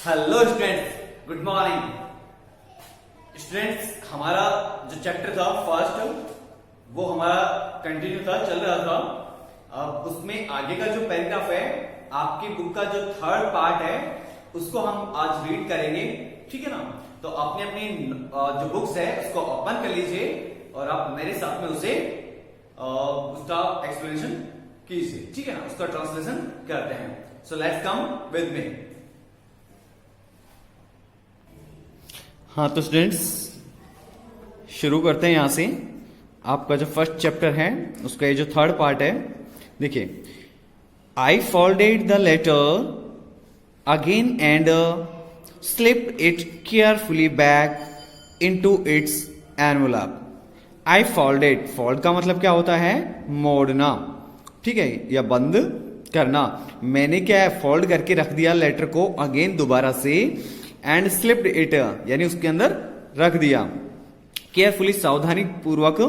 Hello students, good morning students. हमारा जो chapter था फर्स्ट वो हमारा कंटिन्यू था, चल रहा था। अब उसमें आगे का जो पैराग्राफ है आपकी बुक का जो थर्ड पार्ट है उसको हम आज रीड करेंगे, ठीक है ना। तो अपनी अपनी जो बुक्स है उसको ओपन कर लीजिए और आप मेरे साथ में उसे उसका एक्सप्लेनेशन कीजिए, ठीक है ना। उसका ट्रांसलेशन करते हैं। So let's come with me. हाँ तो स्टूडेंट्स शुरू करते हैं यहां से। आपका जो फर्स्ट चैप्टर है उसका ये जो थर्ड पार्ट है, देखिए। I folded the letter again and slipped it carefully back into its envelope. I folded, fold का मतलब क्या होता है? मोड़ना, ठीक है, या बंद करना। मैंने क्या है, फोल्ड करके रख दिया लेटर को अगेन दोबारा से, एंड स्लिप्ड इट यानी उसके अंदर रख दिया, केयरफुली सावधानी पूर्वक,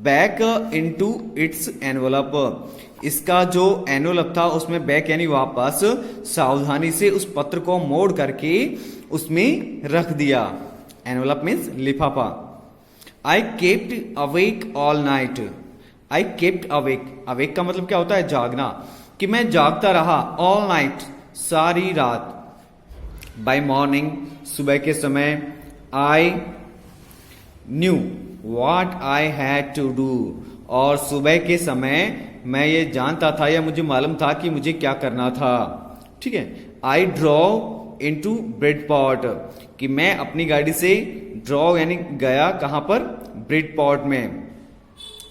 बैक इनटू इट्स एनवलप, इसका जो एनवलप था उसमें बैक यानी वापस, सावधानी से उस पत्र को मोड़ करके उसमें रख दिया। एनवलप मीन्स लिफाफा। I kept awake all night. I kept awake, awake का मतलब क्या होता है? जागना, कि मैं जागता रहा, ऑल नाइट सारी रात। बाय मॉर्निंग सुबह के समय, I knew what I had to do, और सुबह के समय मैं ये जानता था या मुझे मालूम था कि मुझे क्या करना था, ठीक है। I draw into breadth pot, कि मैं अपनी गाड़ी से ड्रॉ यानी गया कहां पर? ब्रेड पॉट में।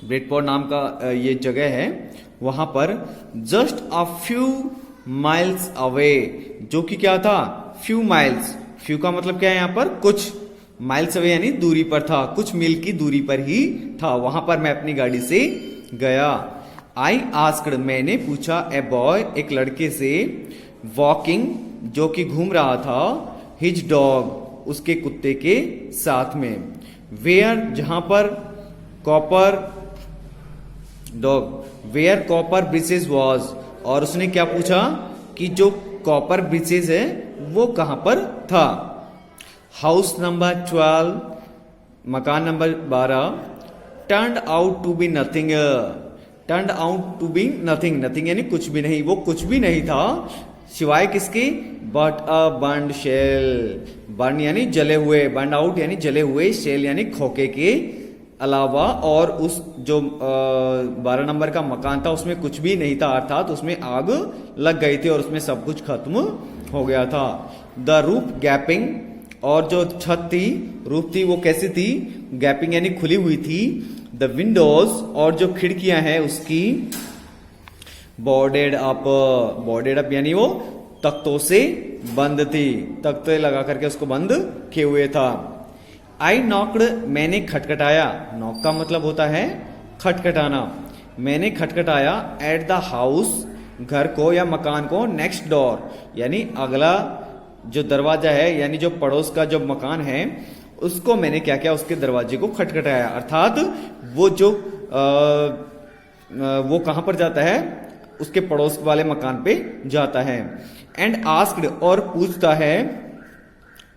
ब्रेड पॉट नाम का ये जगह है, वहां पर। Just a few miles away, जो कि क्या था? Few miles. फ्यू का मतलब क्या है यहाँ पर? कुछ। माइल्स अवे यानी दूरी पर था, कुछ मील की दूरी पर ही था, वहां पर मैं अपनी गाड़ी से गया। आई आस्क्ड, मैंने पूछा, ए बॉय, एक लड़के से, वॉकिंग, जो कि घूम रहा था, हिज डॉग, उसके कुत्ते के साथ में, वेयर, जहां पर, Copper dog, where Copper Beeches was, और उसने क्या पूछा कि जो कॉपर ब्रिसेस है वो कहां पर था। हाउस नंबर 12, मकान number 12, turned out to be nothing, turned out to be nothing, nothing यानी कुछ भी नहीं, वो कुछ भी नहीं था सिवाय किसके? But a burned shell, burn यानी जले हुए, बर्न आउट यानी जले हुए, शेल यानी खोखे के अलावा, और उस जो 12 नंबर का मकान था उसमें कुछ भी नहीं था, अर्थात उसमें आग लग गई थी और उसमें सब कुछ खत्म हो गया था। द रूफ गैपिंग, और जो छत थी, रूफ थी, वो कैसी थी? गैपिंग यानी खुली हुई थी। द विंडोज, और जो खिड़कियां हैं उसकी, बोर्डेड अप, बोर्डेड अप यानी वो तख्तों से बंद थी, तख्ते लगा करके उसको बंद किए हुए था। आई नॉक्ड, मैंने खटखटाया, नॉक का मतलब होता है खटखटाना, मैंने खटखटाया, एट द हाउस, घर को या मकान को, नेक्स्ट डोर यानी अगला जो दरवाजा है, यानी जो पड़ोस का जो मकान है उसको मैंने क्या किया? उसके दरवाजे को खटखटाया, अर्थात वो जो वो कहां पर जाता है? उसके पड़ोस वाले मकान पे जाता है। एंड आस्क्ड, और पूछता है,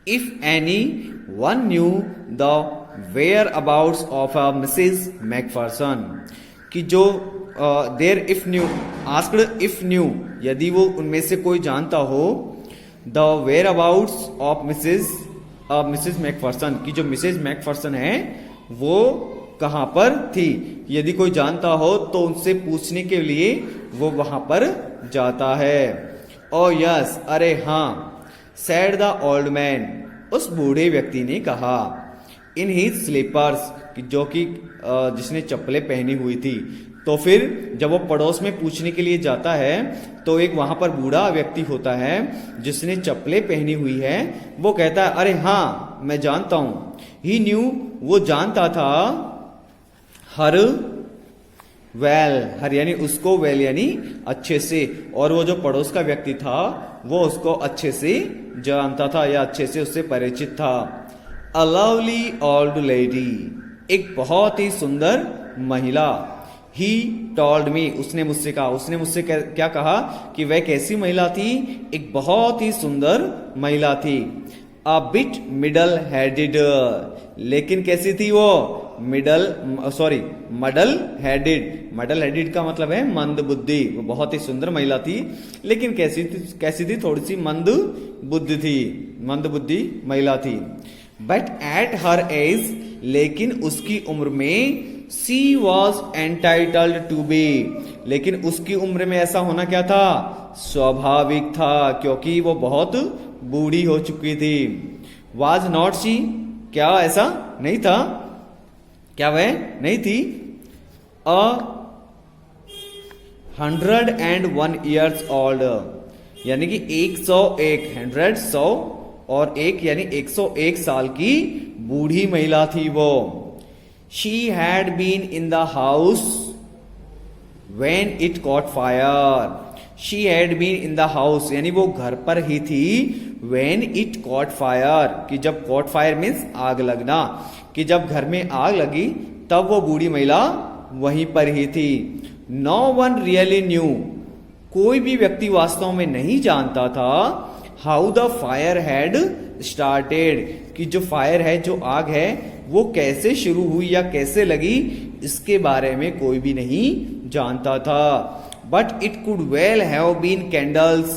if anyone knew the whereabouts of Mrs McPherson, कि जो there if knew, asked if knew, यदि वो उनमें से कोई जानता हो, the whereabouts of Mrs McPherson, की जो मिसेज मैकफर्सन है वो कहां पर थी, यदि कोई जानता हो तो उनसे पूछने के लिए वो वहां पर जाता है। ओ यस, अरे हाँ, सैड द ओल्ड मैन, उस बूढ़े व्यक्ति ने कहा, इन हिज स्लीपर्स, जो कि जिसने चप्पलें पहनी हुई थी। तो फिर जब वो पड़ोस में पूछने के लिए जाता है तो एक वहां पर बूढ़ा व्यक्ति होता है जिसने चप्पलें पहनी हुई है, वो कहता है, अरे हाँ मैं जानता हूं। ही न्यू, वो जानता था, हर वेल, हर यानी उसको, वेल यानी अच्छे से, और वो जो पड़ोस का व्यक्ति था वो उसको अच्छे से जानता था या अच्छे से उससे परिचित था। अ लवली ओल्ड लेडी, एक बहुत ही सुंदर महिला। ही टोल्ड मी, उसने मुझसे कहा, उसने मुझसे क्या कहा कि वह कैसी महिला थी, एक बहुत ही सुंदर महिला थी। अ बिट मिडल हेडेड, लेकिन कैसी थी वो, मडल हेडेड का मतलब है मंद बुद्धि। वो बहुत ही सुंदर महिला थी, लेकिन कैसी थी, थोड़ी सी मंद बुद्धि महिला थी। बट एट हर एज, लेकिन उसकी उम्र में, she was entitled to be, लेकिन उसकी उम्र में ऐसा होना क्या था, स्वाभाविक था, क्योंकि वो बहुत बूढ़ी हो चुकी थी। वाज नॉट शी, क्या ऐसा नहीं था, क्या वह नहीं थी, 101 years old, यानी कि 101, 100 और 1 यानी 101 साल की बूढ़ी महिला थी वो। She had been in the house when it caught fire. She had been in the house, यानी वो घर पर ही थी, when it caught fire, कि जब caught fire means आग लगना, कि जब घर में आग लगी तब वो बूढ़ी महिला वहीं पर ही थी। No one really knew, कोई भी व्यक्ति वास्तव में नहीं जानता था, how the fire had started, कि जो फायर है, जो आग है, वो कैसे शुरू हुई या कैसे लगी, इसके बारे में कोई भी नहीं जानता था। But it could well have been candles,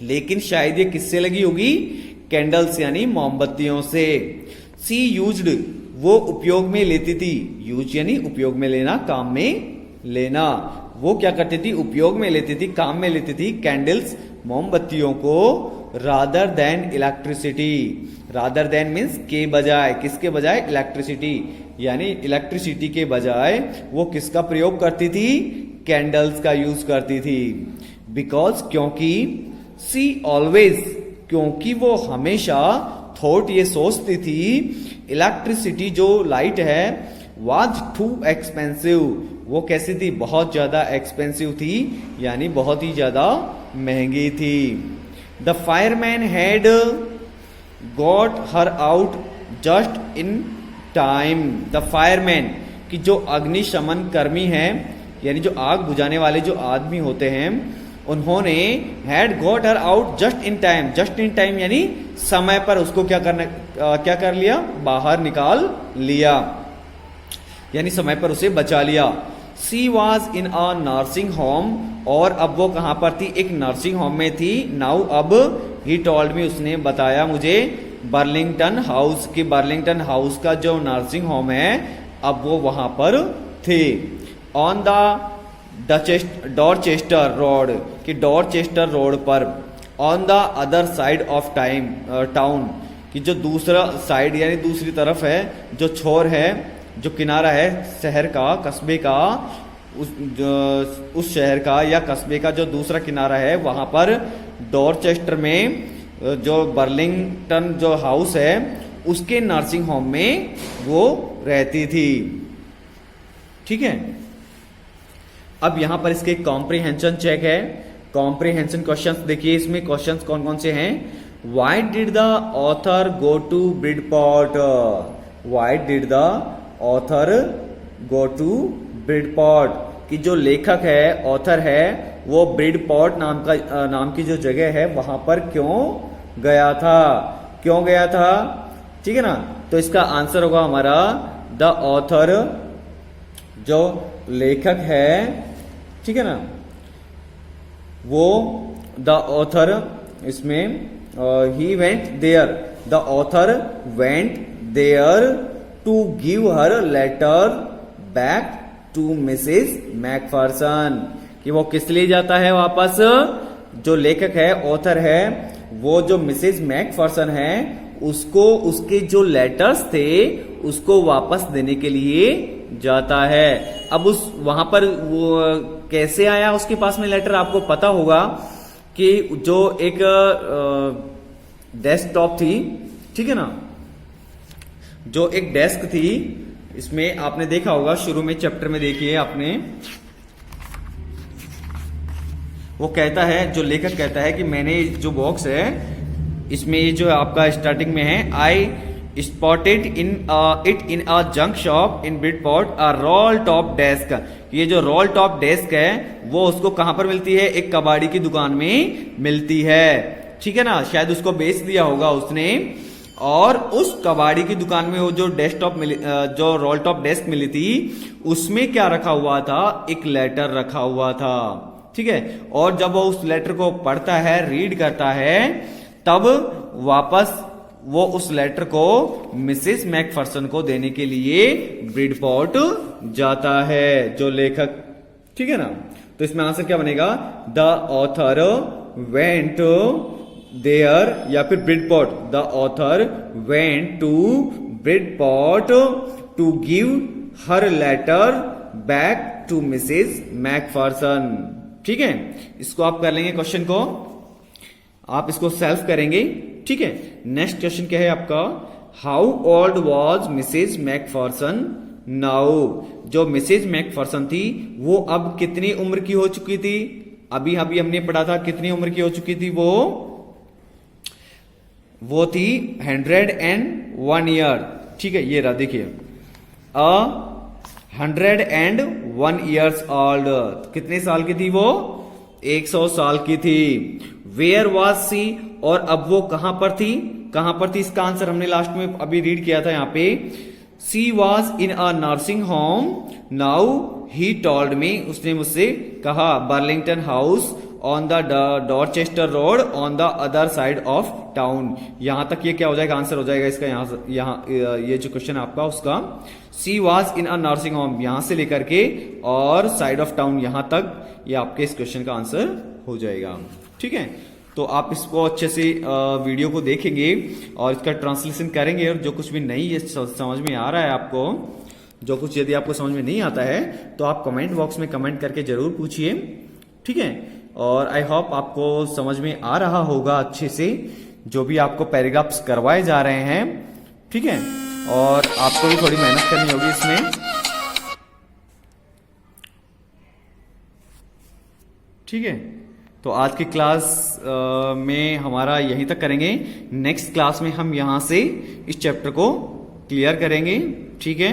लेकिन शायद ये किससे लगी होगी, कैंडल्स यानी मोमबत्तियों से। सी यूज्ड, वो उपयोग में लेती थी, यूज यानी उपयोग में लेना, काम में लेना, वो क्या करती थी, उपयोग में लेती थी, काम में लेती थी, कैंडल्स मोमबत्तियों को, rather than electricity, rather than means के बजाय, किसके बजाय, इलेक्ट्रिसिटी, यानी इलेक्ट्रिसिटी के बजाय वो किसका प्रयोग करती थी, कैंडल्स का यूज करती थी। बिकॉज, क्योंकि, सी ऑलवेज, क्योंकि वो हमेशा, थॉट ये सोचती थी, इलेक्ट्रिसिटी जो लाइट है, वाज टू एक्सपेंसिव, वो कैसी थी, बहुत ज्यादा एक्सपेंसिव थी, यानी बहुत ही ज्यादा महंगी थी। The fireman had got her out just in time, the fireman, कि जो अग्निशमन कर्मी हैं, यानी जो आग बुझाने वाले जो आदमी होते हैं, उन्होंने had got her out just in time, just in time यानी समय पर उसको क्या कर लिया, बाहर निकाल लिया, यानी समय पर उसे बचा लिया। She was in a nursing home, और अब वो कहां पर थी, एक नर्सिंग होम में थी। नाउ, अब, ही टोल्ड मी, उसने बताया मुझे, बर्लिंगटन हाउस, की बर्लिंगटन हाउस का जो नर्सिंग होम है, अब वो वहां पर थे। ऑन द डॉरचेस्टर रोड, कि डॉरचेस्टर रोड पर, on the other side of town, कि जो दूसरा साइड यानी दूसरी तरफ है, जो छोर है, जो किनारा है शहर का, कस्बे का, उस शहर का या कस्बे का जो दूसरा किनारा है, वहां पर डॉरचेस्टर में जो बर्लिंगटन जो हाउस है, उसके नर्सिंग होम में वो रहती थी। ठीक है, अब यहां पर इसके कॉम्प्रिहेंशन चेक है। कॉम्प्रिहेंशन क्वेश्चंस देखिए, इसमें क्वेश्चंस कौन कौन से हैं। Why did the author go to Bridport, why did the author go to Bridport, कि जो लेखक है, ऑथर है, वो ब्रिडपॉट नाम की जो जगह है, वहां पर क्यों गया था, ठीक है ना। तो इसका आंसर होगा हमारा, द ऑथर, जो लेखक है, ठीक है ना, वो द ऑथर, इसमें ही went there, the author went there to give her letter back to Mrs McPherson, कि वो किस लिए जाता है वापस, जो लेखक है, ऑथर है, वो जो मिसेस मैकफर्सन है, उसको उसके जो लेटर्स थे उसको वापस देने के लिए जाता है। अब उस वहां पर वो कैसे आया उसके पास में लेटर, आपको पता होगा कि जो एक डेस्कटॉप थी, ठीक है ना, जो एक डेस्क थी, इसमें आपने देखा होगा, शुरू में चैप्टर में देखिए आपने, वो कहता है, जो लेखक कहता है कि मैंने जो बॉक्स है, इसमें ये जो आपका स्टार्टिंग में है, आई spotted in it in a junk shop in Bridport a role top desk. ये जो रोल टॉप डेस्क है वो उसको कहां पर मिलती है? एक कबाड़ी की दुकान में मिलती है, ठीक है ना। शायद उसको बेच दिया होगा उसने, और उस कबाड़ी की दुकान में वो जो डेस्कटॉप मिली, जो रोल टॉप डेस्क मिली थी, उसमें क्या रखा हुआ था? एक लेटर रखा हुआ था, ठीक है। और जब वो उस लेटर को पढ़ता है, रीड करता है, तब वापस वो उस लेटर को मिसेस मैकफर्सन को देने के लिए ब्रिडपोर्ट जाता है, जो लेखक, ठीक है ना। तो इसमें आंसर क्या बनेगा? द ऑथर वेंट देयर, या फिर Bridport, the author went to Bridport to give her letter back to Mrs McPherson, ठीक है। इसको आप कर लेंगे, क्वेश्चन को आप इसको सेल्फ करेंगे, ठीक है। नेक्स्ट क्वेश्चन क्या है आपका? How old was Mrs McPherson now? जो मिसेज मैकफर्सन थी वो अब कितनी उम्र की हो चुकी थी? अभी अभी हमने पढ़ा था कितनी उम्र की हो चुकी थी वो थी 101 ईयर, ठीक है। ये रहा, देखिए 101 ईयर्स ओल्ड। कितने साल की थी वो? 100 साल की थी। वेयर वॉज सी? और अब वो कहां पर थी? कहां पर थी? इसका आंसर हमने लास्ट में अभी रीड किया था यहाँ पे। She was in a nursing home now he told me, उसने मुझसे कहा, Burlington House on the Dorchester Road on the other side of town. यहां तक ये क्या हो जाएगा? आंसर हो जाएगा इसका यहाँ ये जो क्वेश्चन आपका उसका। She was in a nursing home, यहां से लेकर के और साइड ऑफ टाउन यहां तक, ये आपके इस क्वेश्चन का आंसर हो जाएगा, ठीक है। तो आप इसको अच्छे से वीडियो को देखेंगे और इसका ट्रांसलेशन करेंगे, और जो कुछ भी नहीं ये समझ में आ रहा है आपको, जो कुछ यदि आपको समझ में नहीं आता है तो आप कमेंट बॉक्स में कमेंट करके जरूर पूछिए, ठीक है। और आई होप आपको समझ में आ रहा होगा अच्छे से जो भी आपको पैराग्राफ्स करवाए जा रहे हैं, ठीक है। और आपको भी थोड़ी मेहनत करनी होगी इसमें, ठीक है। तो आज की क्लास में हमारा यहीं तक करेंगे। नेक्स्ट क्लास में हम यहां से इस चैप्टर को क्लियर करेंगे, ठीक है।